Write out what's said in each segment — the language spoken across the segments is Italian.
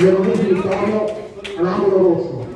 Veramente Vittorio all'angolo rosso.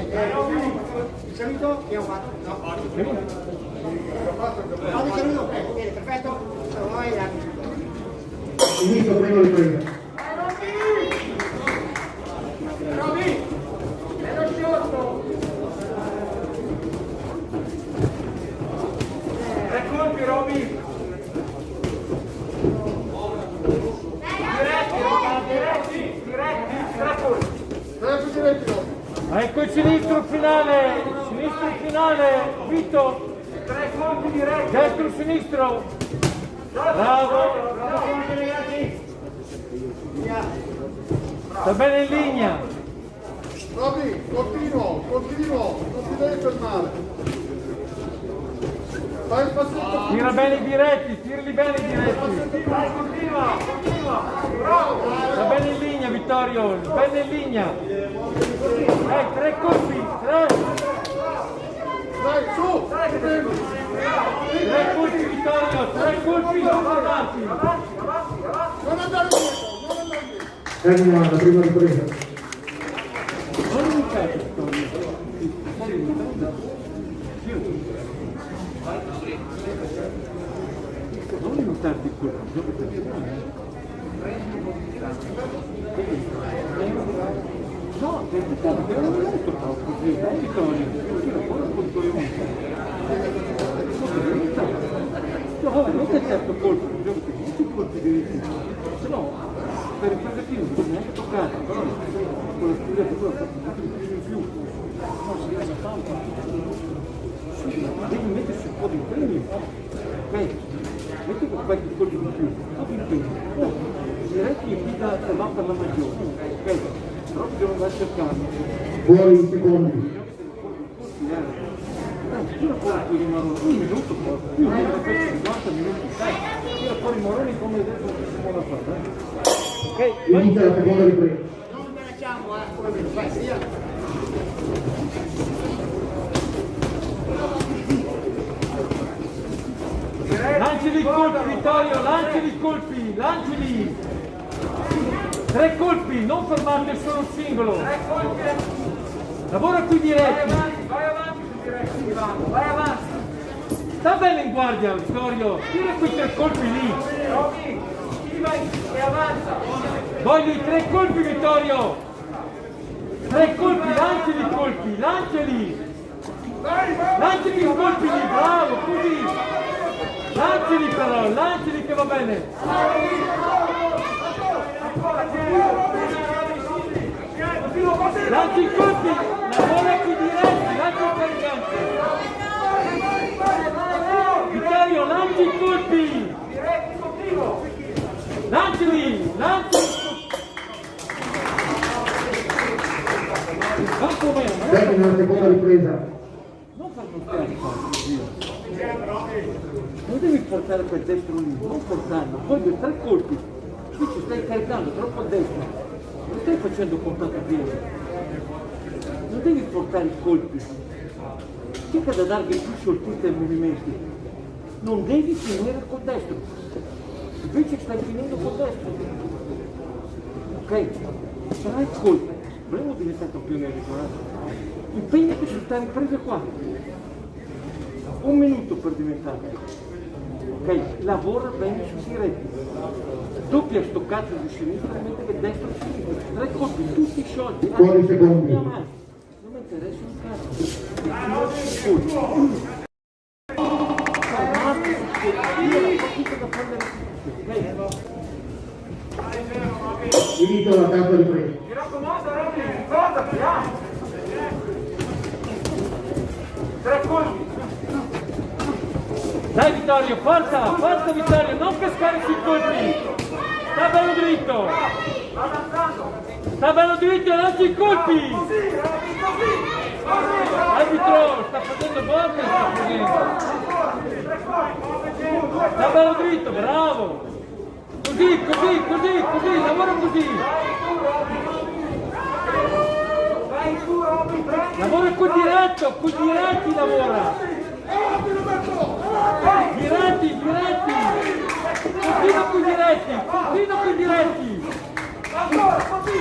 Il saluto che ho fatto? No, di saluto, bene, perfetto. Inizio, prego di prendere. Roby! Nello sciolto! Tre colpi, Roby! Diretti, tre colpi! Ecco il sinistro finale, Vito, Tre colpi diretti! destro sinistro, bravo, Ragazzi! sta bene in linea, Roby, continuo, non ti devi fermare. Fai il passetto. tira bene i diretti, tirali bene i diretti, Dai, continua! Bravo! sta bene in linea Vittorio, bene in linea, tre colpi, Dai, su! tre colpi Vittorio, tre colpi non fermati, Non andare dietro, non andare dietro. Termina la prima ripresa. non aiutarti il colpo, no, perché non è molto troppo, dai Vittorio, tira fuori un conto non che certo colpo, tutti i colpi diritti, se no per il preservativo non puoi neanche toccare, però con la scrivatura in più, no, si resa tanto, devi mettersi un po' di impegno, metti qualche colpo di più, un po' di impegno, diretti e guida va per la maggiore, però bisogna andare a cercarlo. Fuori in secondi. Tira fuori i maroni, un minuto, più 50 minuti, tira fuori i maroni come adesso siamo da fare. Ok, Inizia la seconda ripresa. Non ne lasciamo, come vai, sia! lanciali i colpi Vittorio, lanciali i colpi, lanciali! Tre colpi, non fermarti solo singolo! Tre colpi! Lavora qui diretti! Vai avanti, diretti, vai avanti! Sta bene in guardia Vittorio, tira quei tre colpi lì! Roby, schiva e avanza! Voglio i tre colpi Vittorio! Tre colpi, lanciali i colpi, lanciali! Lanciali i colpi lì, bravo, così! Lanciali però, lanciali che va bene! Lanci i colpi, lavora qui diretti, lanci il caricante! Vittorio, lanci i colpi! Diretti, continuo! Lanciali, lanciali! Va com'è, Termina la seconda ripresa. non far portare così. Non devi portare quel destro lì, non portarlo, voglio tre colpi. Qui ci stai caricando troppo a destra, non stai facendo contatto pieno. Non devi portare i colpi. cerca di dargli più scioltezza ai movimenti. Non devi finire col destro, invece stai finendo col destro. Ok? Sarai colpa. Volevo diventare campione regionale. Impegnati su queste riprese qua. 1 minuto per diventarlo. Ok? Lavora bene sui diretti. Doppia sto cazzo di sinistra e mette che destra e sinistra. 3 colpi, tutti sciolti. Fuori secondi. Non mi interessa un cazzo. Finito la terza ripresa. Mi raccomando, Robby, cosa piano. 3 colpi. Dai Vittorio, forza, forza Vittorio, non cascare sui colpi! Sta bello dritto! Va avanzando. Sta bello dritto, lanci i colpi! Così, Robby, così. Così. Arbitro, sta facendo botte, sta facendo! 3 colpi. Sta bello dritto, bravo! Così, così, così, così, lavora così! Vai su, Robby, prendi. Lavora con diretti lavora! Diretti, diretti! Continua con diretti, continua con diretti! Ancora, così.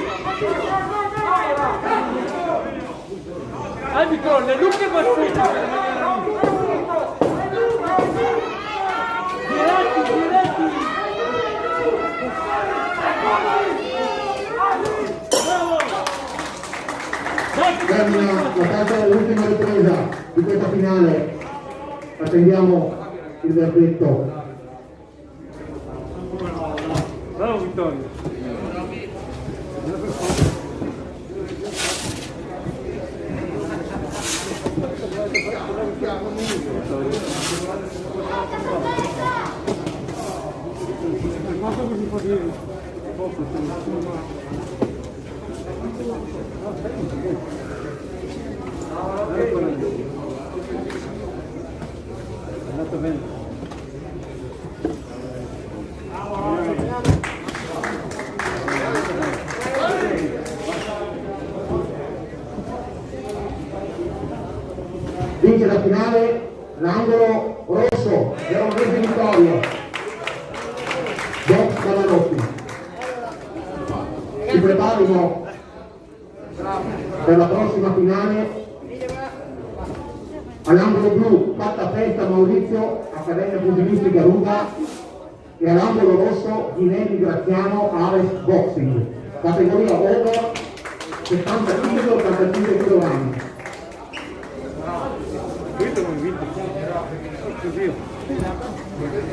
Arbitro, le lunghe battute per rimanere lì! Diretti, diretti! Bravo! Termina la terza e ultima ripresa di questa finale. Attendiamo il verdetto. Bravo Vittorio! È andato bene. Vince la finale l'angolo rosso, Veronese Vittorio. Box Cavalotti. Si preparino per la prossima finale. All'angolo blu, fatta festa Maurizio, Accademia Pugilistica Ruga, e all'angolo rosso, Ginelli Graziano, Ares Boxing, categoria over 75-85 kg. Questo non vinto, così.